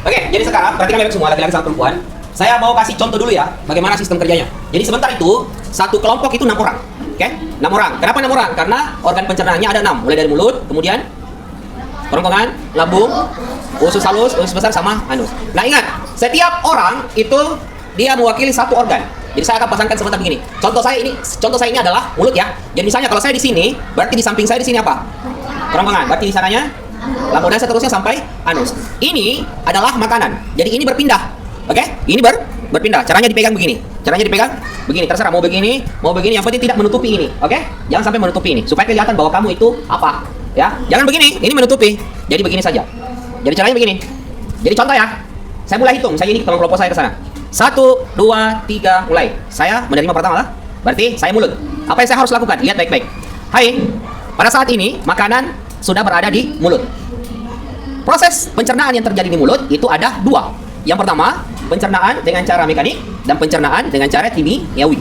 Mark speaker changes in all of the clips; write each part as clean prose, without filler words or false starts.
Speaker 1: Oke, jadi sekarang perhatikan baik semua laki-laki sama perempuan. Saya mau kasih contoh dulu ya, bagaimana sistem kerjanya. Jadi sebentar itu, satu kelompok itu 6 orang. Oke, 6 orang. Kenapa 6 orang? Karena organ pencernaannya ada 6. Mulai dari mulut, kemudian kerongkongan, lambung, usus halus, usus besar, sama anus. Nah ingat, setiap orang itu dia mewakili satu organ. Jadi saya akan pasangkan sebentar begini. Contoh saya ini adalah mulut ya. Jadi misalnya kalau saya di sini, berarti di samping saya di sini apa? Kerongkongan. Berarti di sananya lambung dan seterusnya sampai anus. Ini adalah makanan. Jadi ini berpindah. Oke? Ini berpindah. Caranya dipegang begini. Caranya dipegang begini. Terserah mau begini, yang penting tidak menutupi ini. Oke? Jangan sampai menutupi ini supaya kelihatan bahwa kamu itu apa. Ya? Jangan begini, ini menutupi. Jadi begini saja. Jadi caranya begini. Jadi contoh ya. Saya mulai hitung. Saya ini teman kelompok saya ke sana. 1, 2, 3, mulai. Saya menerima pertama lah. Berarti saya mulut. Apa yang saya harus lakukan? Lihat baik-baik. Hai, pada saat ini makanan sudah berada di mulut. Proses pencernaan yang terjadi di mulut itu ada 2. Yang pertama, pencernaan dengan cara mekanik dan pencernaan dengan cara kimiawi.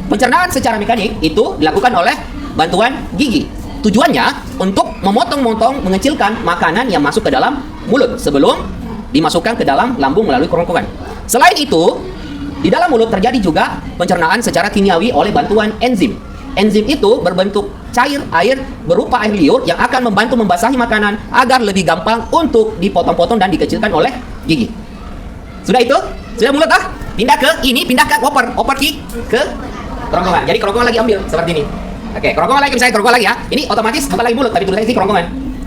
Speaker 1: Pencernaan secara mekanik itu dilakukan oleh bantuan gigi. Tujuannya untuk memotong-motong, mengecilkan makanan yang masuk ke dalam mulut sebelum dimasukkan ke dalam lambung melalui kerongkongan. Selain itu, di dalam mulut terjadi juga pencernaan secara kimiawi oleh bantuan enzim. Enzim itu berbentuk cair air berupa air liur yang akan membantu membasahi makanan agar lebih gampang untuk dipotong-potong dan dikecilkan oleh gigi. Sudah itu? Sudah mulut dah? Pindah ke oper ke kerongkongan. Jadi kerongkongan lagi ambil seperti ini. Oke, kerongkongan lagi, misalnya kerongkongan lagi ya. Ini otomatis bukan lagi mulut, tapi tulisannya di kerongkongan.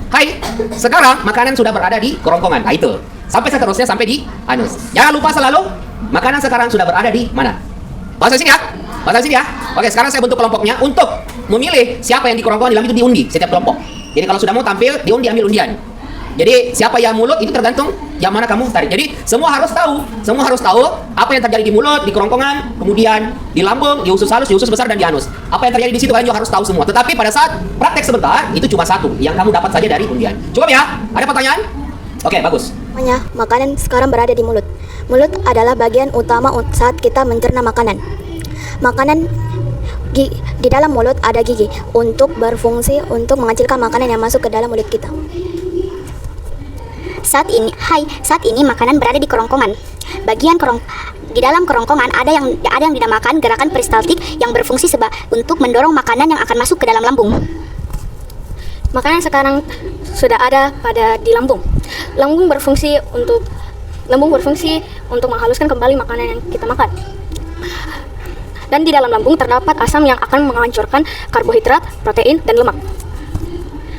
Speaker 1: Hai, sekarang makanan sudah berada di kerongkongan. Nah itu. Sampai seterusnya sampai di anus. Jangan lupa selalu makanan sekarang sudah berada di mana. Bahasa sini ya. Bahasa sini ya. Oke, sekarang saya bentuk kelompoknya untuk memilih siapa yang di kerongkongan dalam itu diundi setiap kelompok. Jadi kalau sudah mau tampil, ambil undian. Jadi siapa yang mulut itu tergantung yang mana kamu tarik. Jadi semua harus tahu apa yang terjadi di mulut, di kerongkongan, kemudian di lambung, di usus halus, di usus besar dan di anus. Apa yang terjadi di situ kalian juga harus tahu semua. Tetapi pada saat praktek sebentar itu cuma satu yang kamu dapat saja dari undian. Cukup ya? Ada pertanyaan? Oke, bagus.
Speaker 2: Makanan sekarang berada di mulut. Mulut adalah bagian utama saat kita mencerna makanan. Di dalam mulut ada gigi untuk berfungsi untuk mengecilkan makanan yang masuk ke dalam mulut kita.
Speaker 3: Saat ini makanan berada di kerongkongan. Di dalam kerongkongan ada yang dinamakan gerakan peristaltik yang berfungsi untuk mendorong makanan yang akan masuk ke dalam lambung.
Speaker 2: Makanan sekarang sudah ada di lambung. Lambung berfungsi untuk menghaluskan kembali makanan yang kita makan. Dan di dalam lambung terdapat asam yang akan menghancurkan karbohidrat, protein, dan lemak.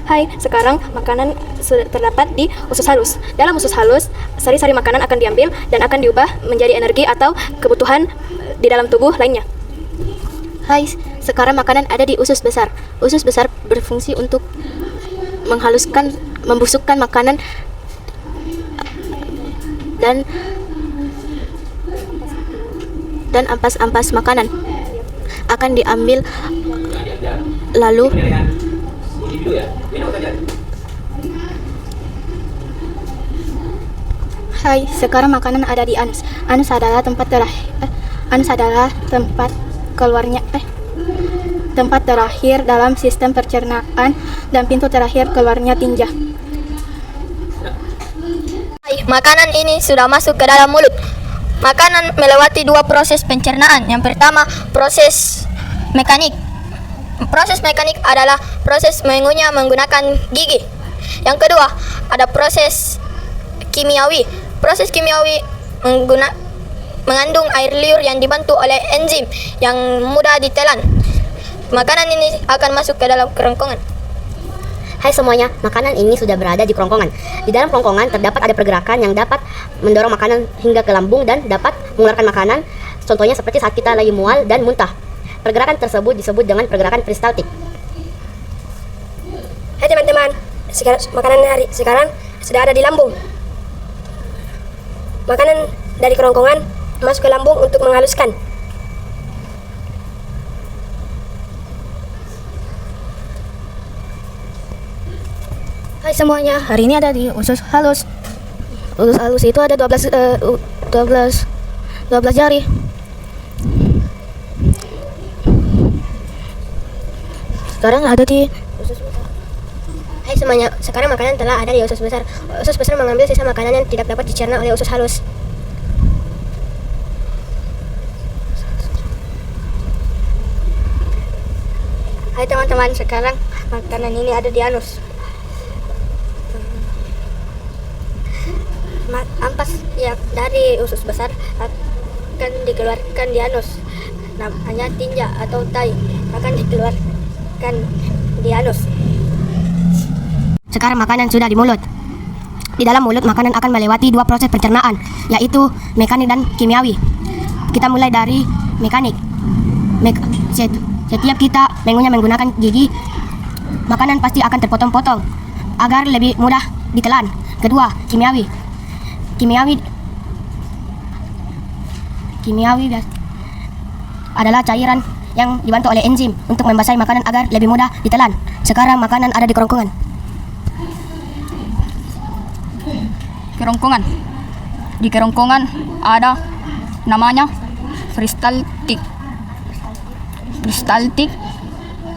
Speaker 2: Hai, sekarang makanan sudah terdapat di usus halus. Dalam usus halus, sari-sari makanan akan diambil dan akan diubah menjadi energi atau kebutuhan di dalam tubuh lainnya.
Speaker 3: Hai, sekarang makanan ada di usus besar. Usus besar berfungsi untuk membusukkan makanan dan ampas-ampas makanan akan diambil lalu
Speaker 2: Hai, sekarang makanan ada di anus. Anus adalah tempat terakhir dalam sistem pencernaan dan pintu terakhir keluarnya tinja.
Speaker 4: Makanan ini sudah masuk ke dalam mulut. Makanan melewati 2 proses pencernaan. Yang pertama, proses mekanik. Proses mekanik adalah proses mengunyah menggunakan gigi. Yang kedua, ada proses kimiawi. Proses kimiawi mengandung air liur yang dibantu oleh enzim yang mudah ditelan. Makanan ini akan masuk ke dalam kerongkongan.
Speaker 3: Hai semuanya, makanan ini sudah berada di kerongkongan. Di dalam kerongkongan terdapat ada pergerakan yang dapat mendorong makanan hingga ke lambung dan dapat mengeluarkan makanan. Contohnya seperti saat kita lagi mual dan muntah. Pergerakan tersebut disebut dengan pergerakan peristaltik.
Speaker 5: Hai teman-teman, makanan sekarang sudah ada di lambung. Makanan dari kerongkongan masuk ke lambung untuk menghaluskan.
Speaker 2: Hai semuanya, hari ini ada di usus halus. Usus halus itu ada 12 jari.
Speaker 3: Sekarang ada di
Speaker 5: Hai semuanya, sekarang makanan telah ada di usus besar. Usus besar mengambil sisa makanan yang tidak dapat dicerna oleh usus halus.
Speaker 2: Hai teman-teman, sekarang makanan ini ada di anus. Ampas yang dari usus besar akan dikeluarkan di anus. Namanya tinja atau tai akan dikeluarkan di anus.
Speaker 3: Sekarang makanan sudah di mulut. Di dalam mulut makanan akan melewati 2 proses pencernaan, yaitu mekanik dan kimiawi. Kita mulai dari mekanik. Setiap kita mengunyah menggunakan gigi, makanan pasti akan terpotong-potong agar lebih mudah ditelan. Kedua, kimiawi adalah cairan yang dibantu oleh enzim untuk membasahi makanan agar lebih mudah ditelan. Sekarang makanan ada di kerongkongan.
Speaker 6: Di kerongkongan ada namanya peristaltik. Peristaltik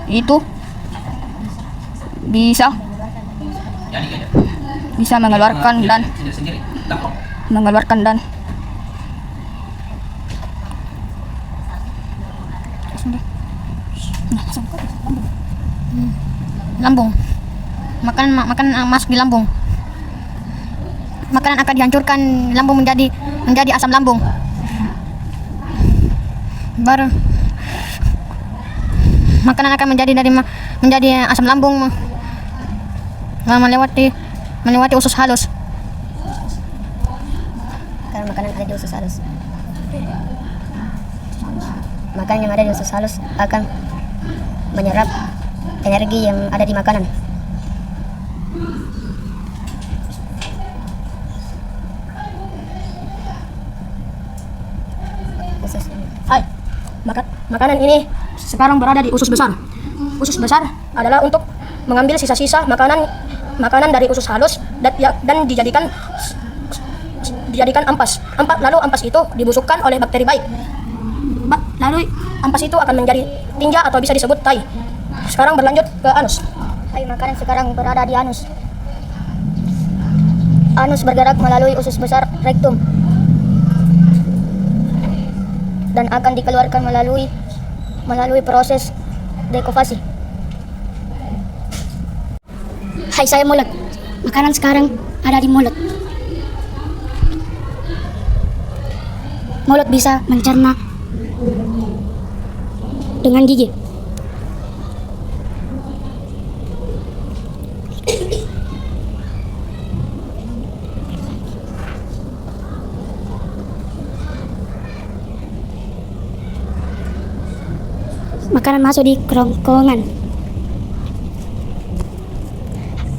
Speaker 6: itu bisa mengeluarkan dan lambung. Makanan masuk di lambung. Makanan akan dihancurkan lambung menjadi asam lambung. Baru makanan akan menjadi asam lambung melewati usus halus.
Speaker 3: Karena makanan ada di usus halus. Makanan yang ada di usus halus akan menyerap energi yang ada di makanan.
Speaker 2: Makanan ini sekarang berada di usus besar. Usus besar adalah untuk mengambil sisa-sisa makanan dari usus halus dan dijadikan ampas. Lalu ampas itu dibusukkan oleh bakteri baik. Lalu ampas itu akan menjadi tinja atau bisa disebut tai. Sekarang berlanjut ke anus.
Speaker 3: Hai, makanan sekarang berada di anus. Anus bergerak melalui usus besar rektum dan akan dikeluarkan melalui proses dekovasi. Hai, saya mulut. Makanan sekarang ada di mulut. Mulut bisa mencerna dengan gigi. Makanan masuk di kerongkongan.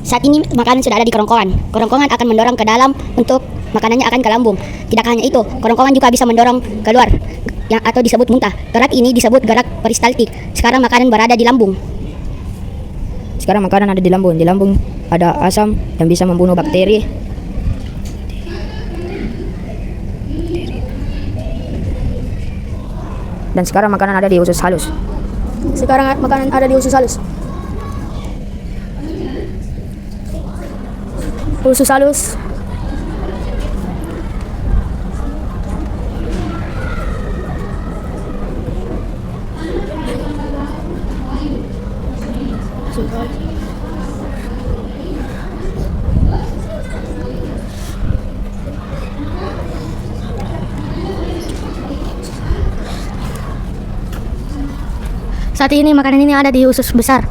Speaker 3: Saat ini makanan sudah ada di kerongkongan. Kerongkongan akan mendorong ke dalam untuk makanannya akan ke lambung. Tidak hanya itu, kerongkongan juga bisa mendorong keluar yang atau disebut muntah. Gerak ini disebut gerak peristaltik. Sekarang makanan berada di lambung.
Speaker 6: Sekarang makanan ada di lambung. Di lambung ada asam yang bisa membunuh bakteri. Dan sekarang makanan ada di usus halus.
Speaker 2: Sekarang makanan ada di usus halus. Usus halus. Saat ini makanan ini ada di usus besar.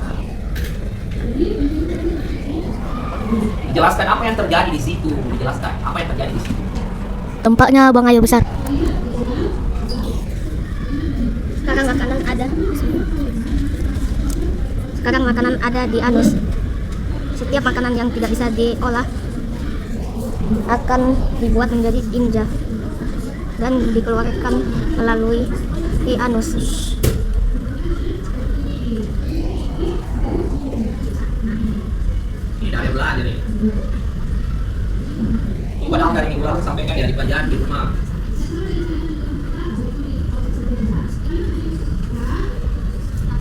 Speaker 1: Jelaskan apa yang terjadi di situ. Jelaskan apa yang terjadi di situ.
Speaker 2: Tempatnya buang air besar.
Speaker 3: Sekarang makanan ada di anus. Setiap makanan yang tidak bisa diolah akan dibuat menjadi tinja dan dikeluarkan melalui anus.
Speaker 1: Ini dari belajar nih. Padahal dari minggu lalu sampaikan ya di pelajaran di rumah.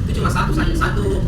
Speaker 1: Itu cuma satu saja, satu